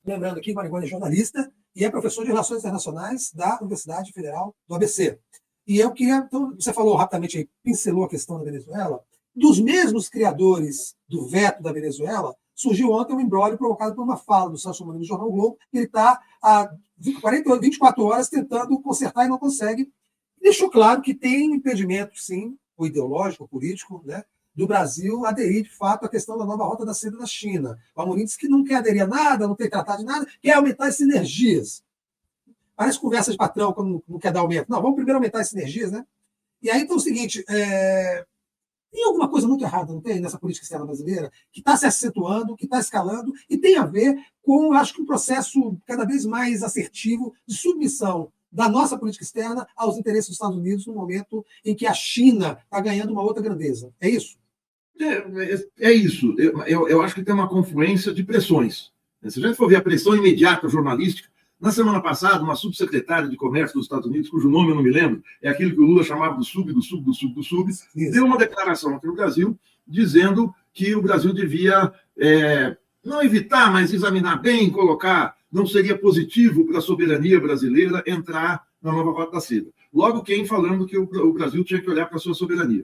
Lembrando aqui, Marigoni é jornalista e é professor de Relações Internacionais da Universidade Federal do ABC. E eu queria, então, você falou rapidamente aí, pincelou a questão da Venezuela. Dos mesmos criadores do veto da Venezuela, surgiu ontem um imbróglio provocado por uma fala do Celso Amorim no Jornal Globo, que ele está há 24 horas tentando consertar e não consegue. Deixou claro que tem impedimento, sim, o ideológico, o político, né, do Brasil aderir, de fato, à questão da nova rota da seda da China. O Amorim disse que não quer aderir a nada, não tem tratado de nada, quer aumentar as sinergias. Parece conversa de patrão, quando não quer dar aumento. Não, vamos primeiro aumentar as sinergias, né? E aí, então, é o seguinte, tem alguma coisa muito errada, não tem, nessa política externa brasileira, que está se acentuando, que está escalando, e tem a ver com, acho que, um processo cada vez mais assertivo de submissão da nossa política externa aos interesses dos Estados Unidos no momento em que a China está ganhando uma outra grandeza. É isso? É isso. Eu acho que tem uma confluência de pressões. Se a gente for ver a pressão imediata jornalística, na semana passada, uma subsecretária de Comércio dos Estados Unidos, cujo nome eu não me lembro, é aquilo que o Lula chamava do sub, deu uma declaração aqui no Brasil, dizendo que o Brasil devia não evitar, mas examinar bem, colocar, não seria positivo para a soberania brasileira entrar na nova rota da seda. Logo, quem falando que o Brasil tinha que olhar para a sua soberania.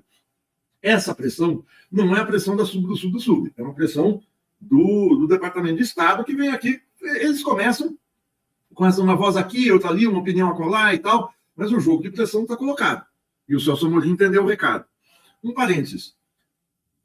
Essa pressão não é a pressão da sub, é uma pressão do Departamento de Estado que vem aqui, eles começam com uma voz aqui, outra ali, uma opinião acolá e tal, mas o jogo de pressão está colocado. E o Celso Amorim entendeu o recado. Um parênteses.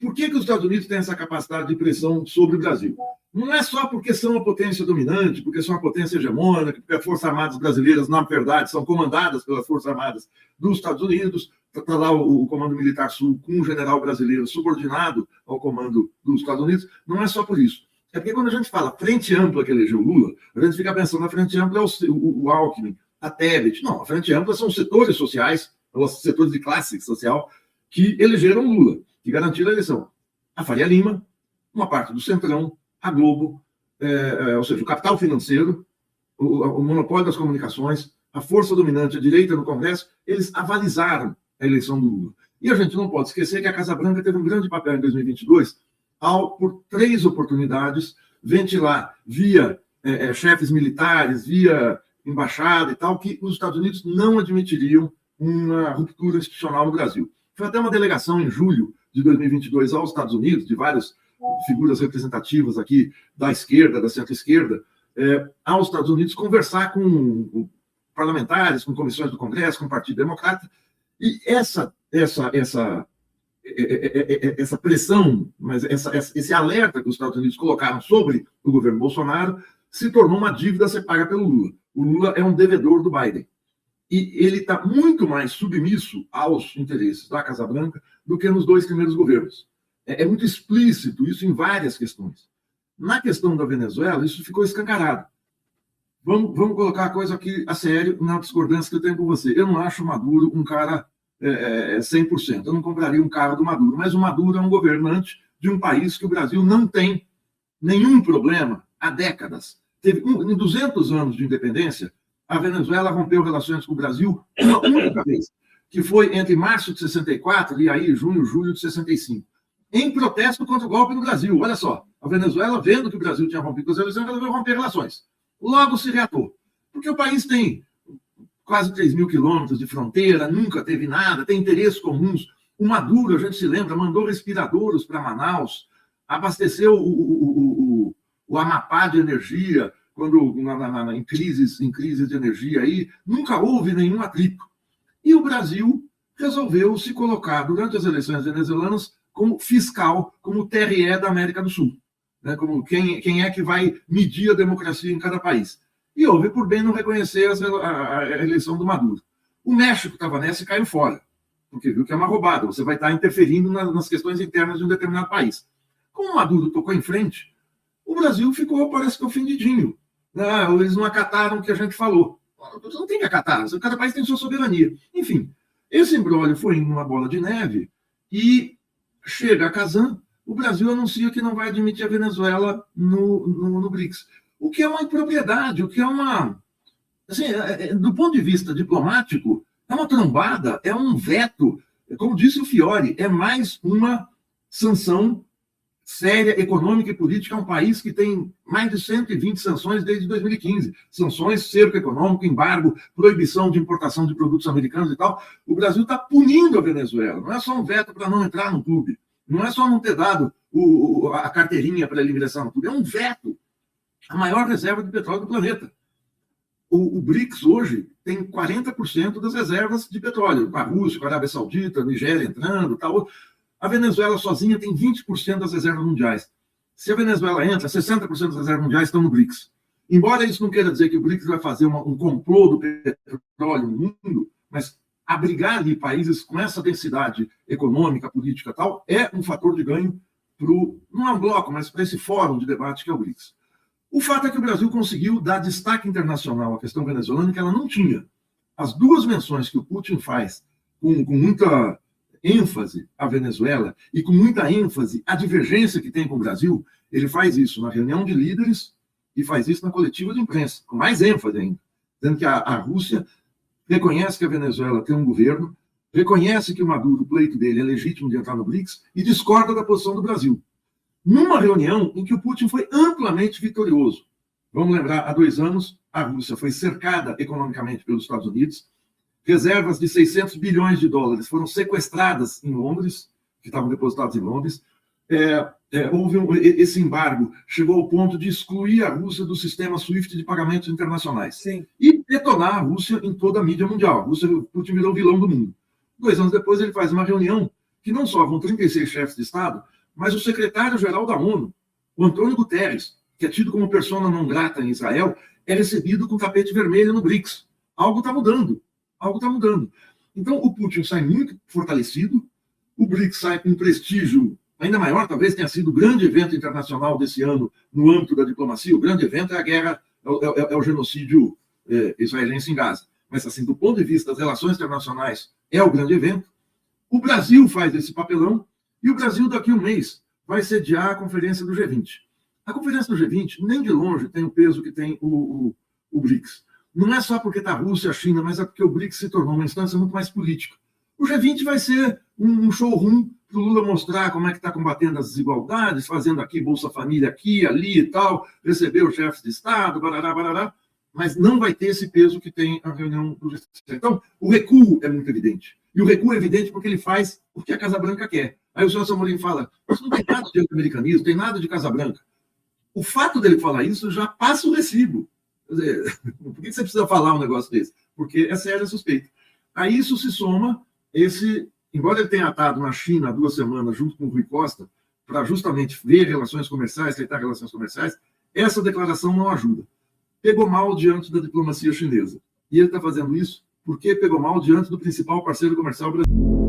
Por que os Estados Unidos têm essa capacidade de pressão sobre o Brasil? Não é só porque são a potência dominante, porque são a potência hegemônica, porque as Forças Armadas brasileiras, na verdade, são comandadas pelas Forças Armadas dos Estados Unidos, está lá o Comando Militar Sul com um general brasileiro subordinado ao comando dos Estados Unidos. Não é só por isso. É porque quando a gente fala frente ampla que elegeu Lula, a gente fica pensando na frente ampla é o Alckmin, a Tebet. Não, a frente ampla são os setores sociais, os setores de classe social que elegeram Lula, que garantiram a eleição. A Faria Lima, uma parte do Centrão, a Globo, ou seja, o capital financeiro, o monopólio das comunicações, a força dominante, a direita no Congresso, eles avalizaram a eleição do Lula. E a gente não pode esquecer que a Casa Branca teve um grande papel em 2022 ao, por 3 oportunidades, ventilar via chefes militares, via embaixada e tal, que os Estados Unidos não admitiriam uma ruptura institucional no Brasil. Foi até uma delegação em julho de 2022 aos Estados Unidos, de várias figuras representativas aqui da esquerda, da centro-esquerda, aos Estados Unidos conversar com parlamentares, com comissões do Congresso, com o Partido Democrata, e essa pressão, mas esse alerta que os Estados Unidos colocaram sobre o governo Bolsonaro se tornou uma dívida a ser paga pelo Lula. O Lula é um devedor do Biden. E ele está muito mais submisso aos interesses da Casa Branca do que nos 2 primeiros governos. É muito explícito isso em várias questões. Na questão da Venezuela, isso ficou escancarado. Vamos colocar a coisa aqui a sério na discordância que eu tenho com você. Eu não acho o Maduro um cara 100%. Eu não compraria um carro do Maduro, mas o Maduro é um governante de um país que o Brasil não tem nenhum problema há décadas. Em 200 anos de independência, a Venezuela rompeu relações com o Brasil uma única vez, que foi entre março de 64 e aí junho, julho de 65, em protesto contra o golpe no Brasil. Olha só, a Venezuela, vendo que o Brasil tinha rompido as eleições, resolveu romper relações. Logo se reatou, porque o país tem quase 3.000 quilômetros de fronteira, nunca teve nada, tem interesses comuns. O Maduro, a gente se lembra, mandou respiradores para Manaus, abasteceu o Amapá de energia, quando em crises de energia aí, nunca houve nenhum atrito. E o Brasil resolveu se colocar, durante as eleições venezuelanas, como fiscal, como TRE da América do Sul, né? Como quem é que vai medir a democracia em cada país. E houve por bem não reconhecer a eleição do Maduro. O México estava nessa e caiu fora, porque viu que é uma roubada, você vai estar interferindo nas questões internas de um determinado país. Como o Maduro tocou em frente, o Brasil ficou, parece que, ofendidinho. Eles não acataram o que a gente falou. Não tem que acatar, cada país tem sua soberania. Enfim, esse imbróglio foi em uma bola de neve e chega a Kazan, o Brasil anuncia que não vai admitir a Venezuela no BRICS. O que é uma impropriedade, o que é uma... Assim, do ponto de vista diplomático, é uma trombada, é um veto. Como disse o Fiori, é mais uma sanção séria econômica e política a um país que tem mais de 120 sanções desde 2015. Sanções, cerco econômico, embargo, proibição de importação de produtos americanos e tal. O Brasil está punindo a Venezuela. Não é só um veto para não entrar no clube. Não é só não ter dado a carteirinha para ele ingressar no clube. É um veto. A maior reserva de petróleo do planeta. O BRICS hoje tem 40% das reservas de petróleo. Com a Rússia, com a Arábia Saudita, a Nigéria entrando e tal. A Venezuela sozinha tem 20% das reservas mundiais. Se a Venezuela entra, 60% das reservas mundiais estão no BRICS. Embora isso não queira dizer que o BRICS vai fazer um complô do petróleo no mundo, mas abrigar ali países com essa densidade econômica, política e tal, é um fator de ganho não é um bloco, mas para esse fórum de debate que é o BRICS. O fato é que o Brasil conseguiu dar destaque internacional à questão venezuelana que ela não tinha. As duas menções que o Putin faz com muita ênfase à Venezuela e com muita ênfase à divergência que tem com o Brasil, ele faz isso na reunião de líderes e faz isso na coletiva de imprensa, com mais ênfase ainda, dizendo que a Rússia reconhece que a Venezuela tem um governo, reconhece que o Maduro, o pleito dele, é legítimo de entrar no BRICS e discorda da posição do Brasil. Numa reunião em que o Putin foi amplamente vitorioso. Vamos lembrar, há 2 anos, a Rússia foi cercada economicamente pelos Estados Unidos, reservas de 600 bilhões de dólares foram sequestradas em Londres, que estavam depositadas em Londres. Houve esse embargo, chegou ao ponto de excluir a Rússia do sistema SWIFT de pagamentos internacionais. Sim. E detonar a Rússia em toda a mídia mundial. A Rússia, o Putin virou o vilão do mundo. 2 anos depois, ele faz uma reunião que não só vão 36 chefes de Estado, mas o secretário-geral da ONU, o Antônio Guterres, que é tido como persona não grata em Israel, é recebido com tapete vermelho no BRICS. Algo está mudando. Algo está mudando. Então, o Putin sai muito fortalecido, o BRICS sai com um prestígio ainda maior, talvez tenha sido o grande evento internacional desse ano no âmbito da diplomacia. O grande evento é a guerra, é o genocídio israelense em Gaza. Mas, assim, do ponto de vista das relações internacionais, é o grande evento. O Brasil faz esse papelão e o Brasil, daqui a um mês, vai sediar a conferência do G20. A conferência do G20, nem de longe, tem o peso que tem o BRICS. Não é só porque está a Rússia, a China, mas é porque o BRICS se tornou uma instância muito mais política. O G20 vai ser um showroom para o Lula mostrar como é que está combatendo as desigualdades, fazendo aqui Bolsa Família aqui, ali e tal, receber os chefes de Estado, barará, barará, mas não vai ter esse peso que tem a reunião do G7. Então, o recuo é muito evidente. E o recuo é evidente porque ele faz o que a Casa Branca quer. Aí o senhor Amorim fala, mas não tem nada de americanismo, tem nada de Casa Branca. O fato dele falar isso já passa o recibo. Quer dizer, por que você precisa falar um negócio desse? Porque é séria a suspeita. A isso se soma embora ele tenha atado na China há 2 semanas, junto com o Rui Costa, para justamente ver relações comerciais, tentar relações comerciais, essa declaração não ajuda. Pegou mal diante da diplomacia chinesa. E ele está fazendo isso porque pegou mal diante do principal parceiro comercial brasileiro.